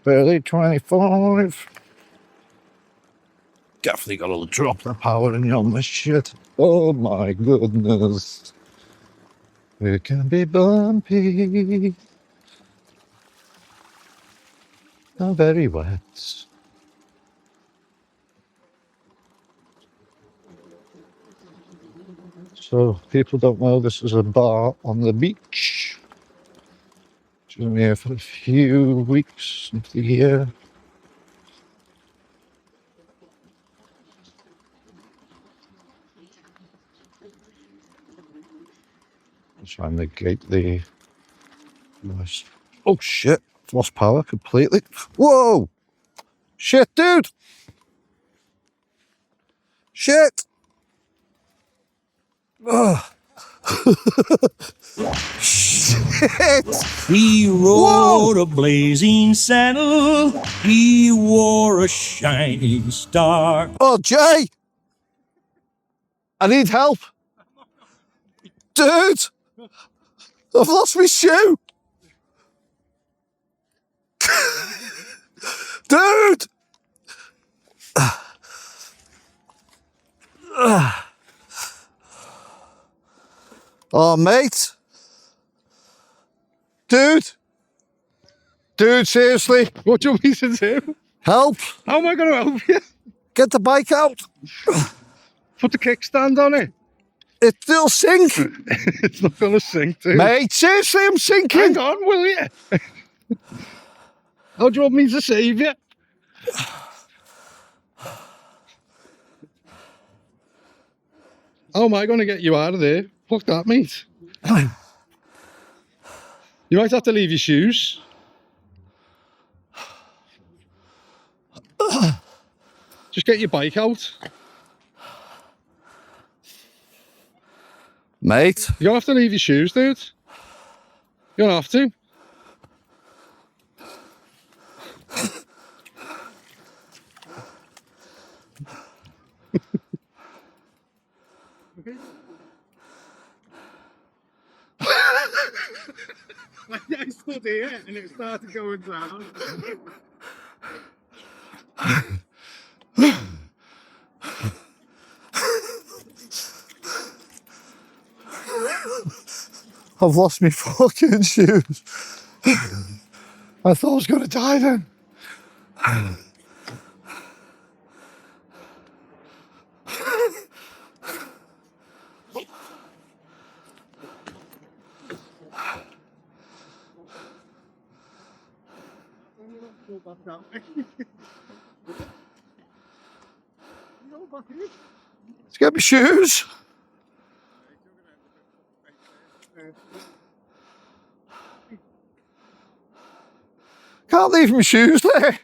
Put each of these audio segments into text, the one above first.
barely 25. Definitely got to drop the power in on this shit. Oh my goodness. It can be bumpy. Not very wet. So people don't know this is a bar on the beach. It's been here for a few weeks of the year. Trying to gate the... Oh shit, lost power completely. Whoa! Shit, dude! Shit! Ugh. Shit! He rode a blazing saddle, he wore a shining star. Oh, Jay! I need help! Dude! I've lost my shoe! Dude! Oh, mate. Dude. Dude, seriously. What do you want me to do? Help. How am I going to help you? Get the bike out. Put the kickstand on it. It'll sink. It's not going to sink, dude. Mate, seriously, I'm sinking. Hang on, will you? How do you want me to save you? How am I going to get you out of there? Fuck that, mate. You might have to leave your shoes. Just get your bike out. Mate. You don't have to leave your shoes, dude. You don't have to. I stood here and it started going down. I've lost my fucking shoes. I thought I was going to die then. Let's get my shoes. Can't leave my shoes there.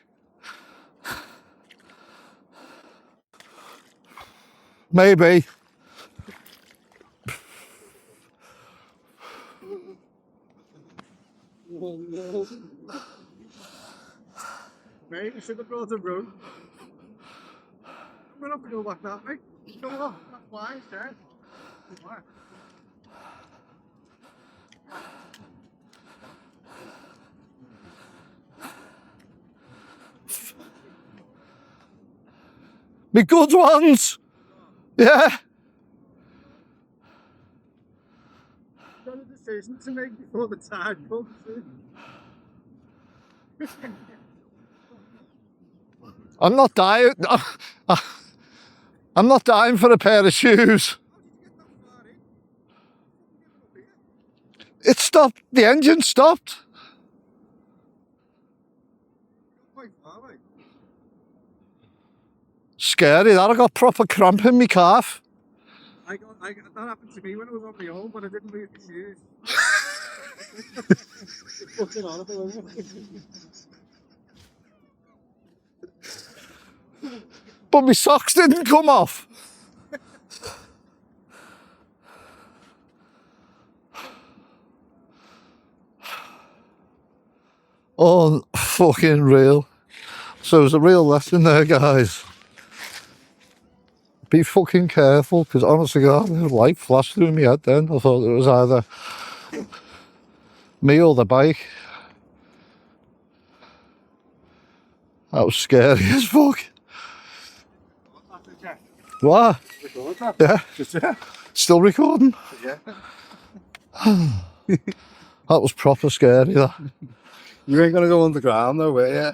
Maybe. Mate, you should have brought a room. I'm going to have to go back that way. Come on, that's why, sir. Why? Me good ones. Yeah. You've got a decision to make before the tide comes in. I'm not dying. I'm not dying for a pair of shoes. It stopped. The engine stopped. Scary that. I got proper cramp in my calf. That happened to me when I was on my own, but I didn't leave the shoes. It's fucking horrible, isn't it? But my socks didn't come off. Oh, fucking real. So it was a real lesson there, guys. Be fucking careful, because honestly, God, the light flashed through my head then. I thought it was either me or the bike. That was scary as fuck. What? Yeah. Still recording? Yeah. That was proper scary, that. You ain't gonna go underground though, were you?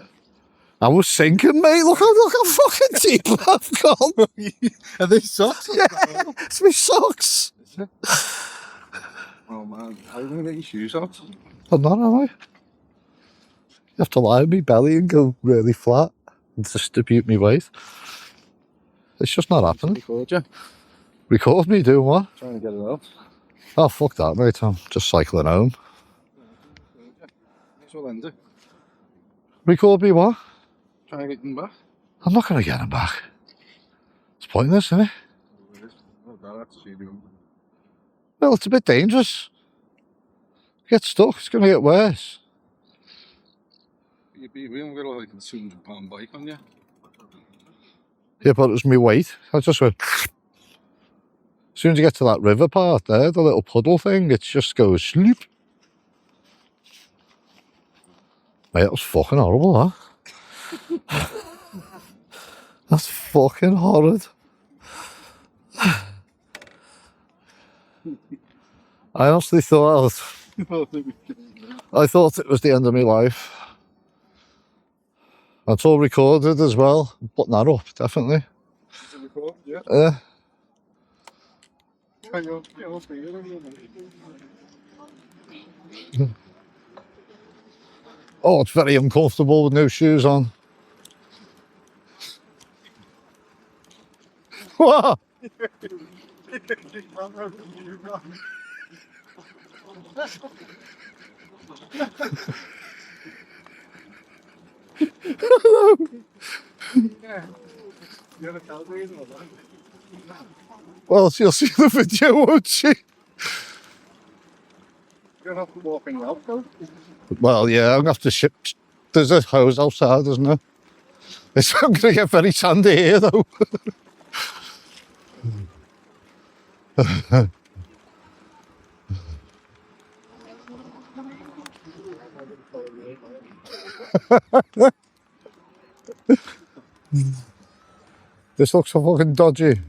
I was sinking, mate. Look how fucking deep I've gone. Are they socks? Yeah, it's my socks. Oh man, how are you gonna get your shoes off? I'm not, am I? You have to lie on my belly and go really flat and distribute my weight. It's just not happening. Record you. Record me doing what? Trying to get it off. Oh, fuck that, mate. I'm just cycling home. That's what I'll do. Record me what? Try and get them back. I'm not going to get him back. It's pointless, isn't it? Oh, that's what you do. Well, it's a bit dangerous. Get stuck, it's going to get worse. We haven't got like a £200 bike on you. Yeah, but it was my weight. I just went... As soon as you get to that river part there, the little puddle thing, it just goes sleep. Mate, that was fucking horrible, that. That's fucking horrid. I honestly thought... I thought it was the end of my life. It's all recorded as well. I'm putting that up, definitely. Is it recorded? Yeah. Yeah. Oh, it's very uncomfortable with no shoes on. What? Well, you'll see the video, won't you? You're gonna have to walk in your outfit. Well, yeah, I'm going to have to ship... There's a hose outside, isn't there? I'm going to get very sandy here, though. This looks so fucking dodgy.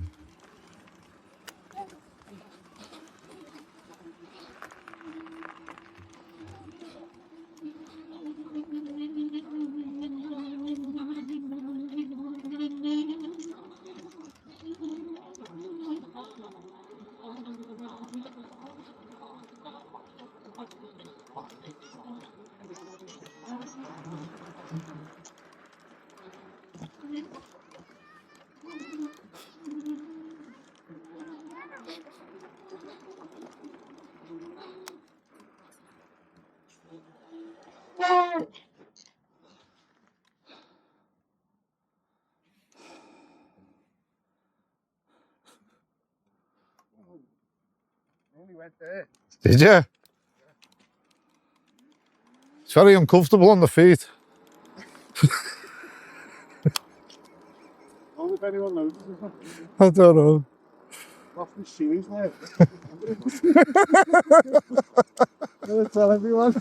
Only went there. Did you? It's very uncomfortable on the feet. Only if anyone notices. I don't know. Off my shoes now. I'm gonna tell everyone.